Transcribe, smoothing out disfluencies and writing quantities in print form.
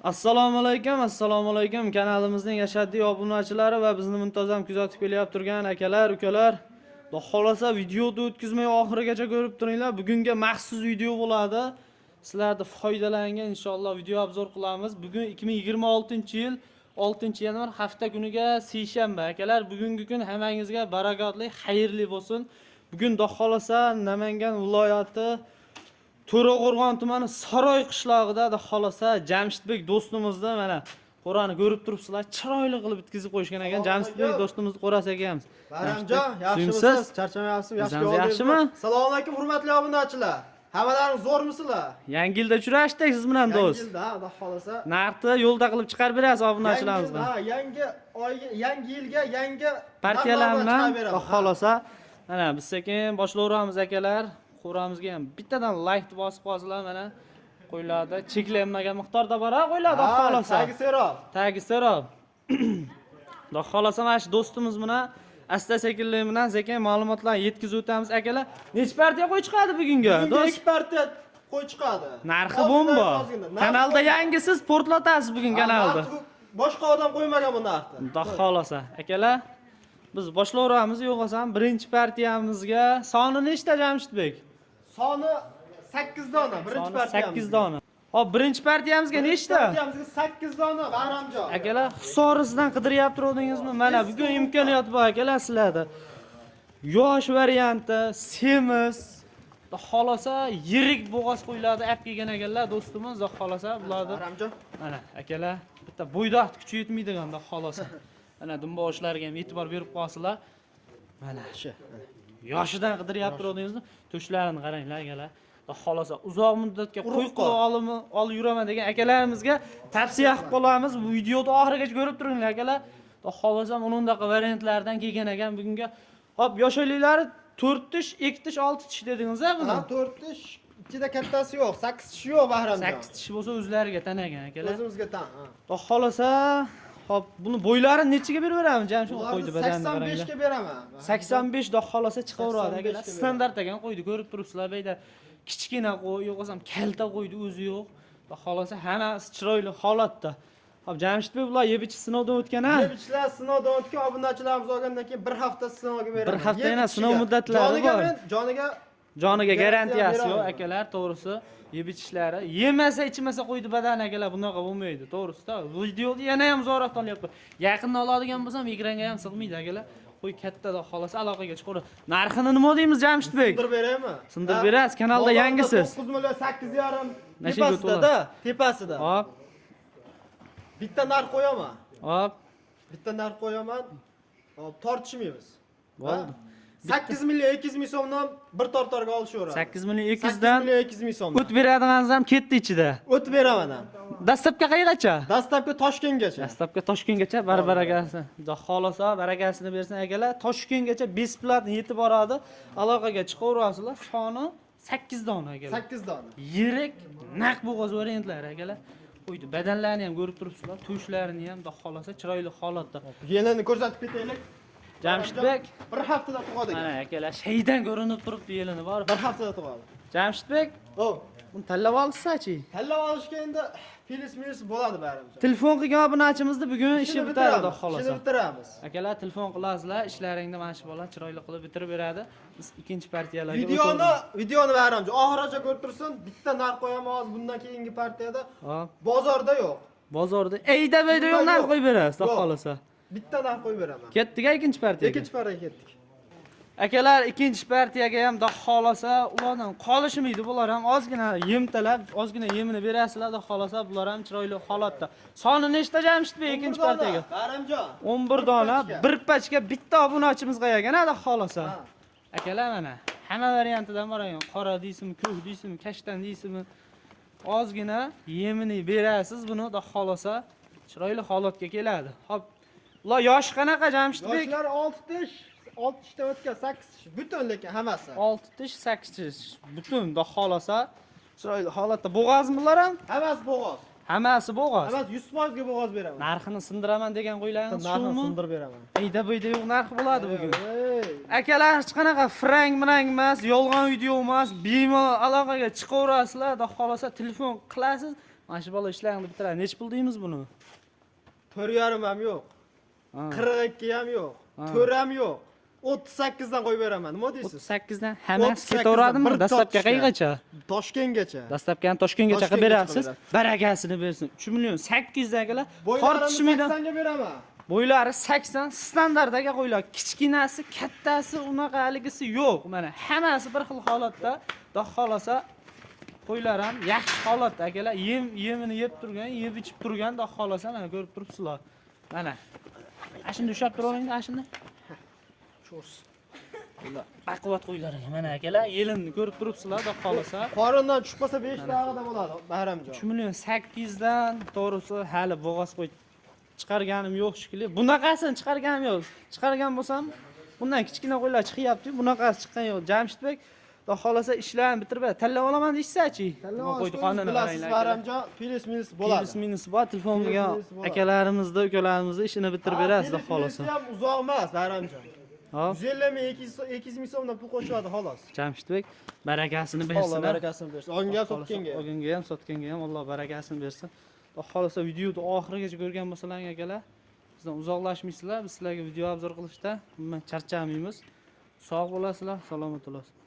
Assalomu alaykum. Kanalimizning yashaddiy obunachilari va bizni muntazam kuzatib kelyapti turgan akalar, ukalar. Xudo xolasa videoni o'tkazmay oxirigacha ko'rib turinglar. Bugunga maxsus video bo'ladi. Sizlarda foydalangan inshaalloh video obzor qilamiz. Bugun 2026-yil 6-yanvar hafta kuniga seshanba. Akalar, bugungi kun hammangizga barakatli, xayrli bo'lsin. Bugun xudo xolasa Namangan viloyati To'raqo'rg'on tumani Saroy qishlog'ida xolasa Jamshidbek do'stimizni mana qo'rani ko'rib turibsizlar, chiroyli qilib bitkizib qo'yishgan ekan. Jamshidbek do'stimizni qo'rasi ekamiz. Baramjon, yaxshimisiz? Charchamayapsizmi? Yaxshimi? Assalomu alaykum hurmatli obunachilar. Hammalaringiz zo'rmisizlar? Yangi yilda uchrashdik siz bilan do'st. Yangi yilda, xudo xolasa. Narxni yo'lda qilib chiqarib berasiz obunachilarimizga. Ha, yangi oyga, yangi yilga yangi partiyalar bilan xudo xolasa. Mana biz sekin boshlayveramiz akalar. Qo'ramizga ham bittadan like bosib qo'yasizlar mana. Qo'yiladi. Cheklanmagan miqdorda bora qo'yiladi xolasa. Tagi serob. Xudo xolasa mana shu do'stimiz bilan asta-sekinlik bilan sekin ma'lumotlarni yetkazib o'tamiz akalar. Necha partiya qo'y chiqadi bugunga? Do'st, 2 partiya qo'y chiqadi. Narxi bomba. Kanalda yangisiz portlatasiz bugun kanalda. Boshqa odam qo'ymagan bu narxni. Xudo xolasa akalar. Biz boshlayveramiz, yo'qolsam birinchi partiyamizga soni nechta Jamshidbek? Soni 8 dona, birinchi partiyamiz. 8 dona. Hop, birinchi partiyamizga nechta? Partiyamizga 8 dona, Baramjon. Akalar, hisorisidan qidiryapti turdingizmi? Mana bugun imkoniyat bor akalar sizlarda. Yosh varianti, semiz, xolasa yirik bo'g'oz qo'yiladi, ap kelgan ekanlar do'stimiz, xolasa bularni. Baramjon. Mana akalar, bitta bo'ydoq kuchi yetmaydigan xolasa. Mana dumboshlarga ham e'tibor berib qo'yasizlar. Mana shu. Yoshidan qidiryapti turdingizmi? To'shlarini qaranglar akalar. Xolasa uzoq muddatga qo'y qilib olib yuraman degan akalarimizga tavsiya qilib qolamiz. Bu videoni oxirigacha ko'rib turinglar akalar. Xolasa undaqa variantlardan kelgan ekan bugunga. Hop, yoshliklari 4 tish, 2 tish, 6 tish dedingiz-a buni? Ha, 4 tish, ichida kattasi yo'q, 8 tish yo'q Bahramjon. 8 tish bo'lsa o'zlariga tanagan akalar. O'zimizga tan. Xolasa, hop, buni bo'ylari nechiga berib beramiz? Jamshid qo'ydi badanni qaranglar. 85 ga beraman. 85 xolasa chiqaveradi akalar. Standart ekan qo'ydi, ko'rib turibsizlar. Beyda kichkina qo'y, yo'qsam kalta qo'ydi o'zi yo'q. Xolasa hammasi chiroyli holatda. Hop, Jamshidbek bular yebichi sinovdan o'tgan-a? Yebichlar sinovdan o'tgan, obunachilarimiz olgandan keyin 1 hafta sinovga beramiz. 1 hafta yana sinov muddatlari bor. Joniga garantiyasi yo'q akalar, to'g'risi. Yebichishlari yemasa, ichmasa qo'ydi badan akalar, bunaqa bo'lmaydi, to'g'risi-da. Videoni yana ham zo'roq olyapti. Yaqindan oladigan bo'lsam, ekranga ham sig'maydi akalar. Qo'y kattada xolasa aloqaga chiqaveradi. Narxini nima deymiz Jamshidbek? Sindirib beraymi? Sindirib berasiz, kanalda yangisiz. 9 million 8,5 tepasida, tepasida. Hop. Bitta narx qo'yaman. Hop. Bitta narx qo'yaman. Hop, tortishmaymiz. Bo'ldi. 8 million 200 ming so'mdan bir tortarga olishaveradi. 8 million 200 dan 8 million 200 ming so'm. O't beradiganingiz ham ketdi ichida. O't beraman ham. Dastlabki qayergacha? Dastlabki Toshkentgacha. Dastlabki Toshkentgacha barakasi. Xudo xolasa barakasini bersin akalar. Toshkentgacha besplatni yetib boradi. Aloqaga chiqaverasizlar. Soni 8 dona akalar. 8 dona. Yirik naq bo'g'oz variantlari akalar. Qo'ydi. Badanlarini ham ko'rib turibsizlar. To'shlarini ham xudo xolasa chiroyli holatda. Yelini ko'rsatib ketaylik. Jamshidbek 1 haftada tug'adi. Mana akalar, shaydan ko'rinib turibdi yelini bor. 1 haftada tug'adi. Jamshidbek, buni tanlab olsa-chi? Tanlab olishga endi minus bo'ladi barimiz. Telefon qilgan obunachimizni bugun ishi bitadi xolasa. Ishni bitiramiz. Akalar, telefon qilasizlar, ishlaringni mana shu bola chiroyli qilib bitirib beradi. Biz ikkinchi partiyalarga videoni baramjon oxirigacha ko'rib tursin. Bitta narx qo'yaman hozir bundan keyingi partiyada. Bozorda yo'q. Bozorda eyda bayda yo'q narx qo'yib berasiz, xolasa. Bitta narx qo'yib beraman. Ketdik-a ikkinchi partiyaga. Ikkinchi partiyaga ketdik. Akalar, ikkinchi partiyaga ham xolasa ulardan qolishmaydi. Bular ham ozgina yem talab, ozgina yemini berasizlar, xolasa bular ham chiroyli holatda. Soni nechta Jamshidbek ikkinchi partiyaga? Baramjon. 11 dona, bir pachka bitta obunachimiz qo'yagan-a, xolasa. Akalar mana hamma variantidan bor ekan. Qora deysizmi, ko'k deysizmi, kashtan deysizmi? Ozgina yemini berasiz buni, xolasa chiroyli holatga keladi. Hop. Ular yosh qanaqa Jamshidbek? Yoshlar 6 tish, 6 tishdan o'tgan 8 tish, butun lekin hammasi. 6 tish, 8 tish, butun xolasa chiroyli holatda. Bo'g'ozmi bular ham? Hammasi bo'g'oz. Hammasi bo'g'oz. Hammasi 100% ga bo'g'oz beraman. Narxini sindiraman degan qo'ylaringiz shumi? Narxini sindirib beraman. Eyda bo'yda yo'q narxi bo'ladi bugun. Akalar, hech qanaqa frank emas, yolg'on video emas, bemalol aloqaga chiqaverasizlar, xolasa telefon qilasiz. Mana shu bola ishlarini bitiradi. Nech pul deymiz buni? 4,5 ham yo'q. Ha. 42 ham yo'q. Ha. 4 ham yo'q. 38 dan qo'yib beraman. Nima deysiz? 38 dan hammasi 38 dan ketaveradimi? bir Dastlabki topishgan. qayergacha? Toshkentgacha. Dastlabkani Toshkentgacha qilib Toshkentgacha berasiz. qilib Baragasini bersin. 3 million 800 dagalar Bo'ylarini tortishmaydan 80 ga beraman. bo'ylari 80 standartdagi qo'ylar. Kichkinasi, kattasi, unaqa haligisi yo'q. Mana hammasi bir xil holatda. Xudo xolasa qo'ylar ham yaxshi holatda akalar. Yemini yeb turgan, yeb ichib turgan, xudo xolasa mana ko'rib turibsizlar. Mana. Ana shunda ushlab turavering, ana shunda. Cho'rs. Ular baquvvat qo'ylar mana akalar, yelimni ko'rib turibsizlar, xudo xolasa. Qorindan tushib qolsa 5 daqiqada bo'ladi, Bahramjon. 3 million 800 dan to'g'risi hali bo'g'oz qo'y chiqarganim yo'q shekilli. Bunaqasini chiqarganim yo'q. Chiqargan bo'lsam, bundan kichkina qo'ylar chiqyapti. Bunaqasi chiqqan yo'q. Jamshidbek, xudo xolasa ishlarni bitirib, tanlab olaman deysiz-chi? Qo'ydi qonini bilasiz, Bahramjon, plus minus bo'ladi. Plus minus bor, telefon bo'lgan akalarimizda, ukalarimizni ishini bitirib berasiz, xudo xolasa. ham uzoq emas, Bahramjon. Hop. 150 ming 200 ming so'mdan pul qo'shadi xolos. Jamshidbek barakasini Alloh bersin. barakasini bersin. Olgan sotganga. Olganga ham, sotganga ham Alloh barakasini bersin. Xudo xolasa videoni oxirigacha ko'rgan bo'lsalaring akalar, bizdan uzoqlashmaysizlar. Biz sizlarga video obzor qilishda umuman charchamaymiz. Sog' bo'lasizlar, salomat bo'lasiz.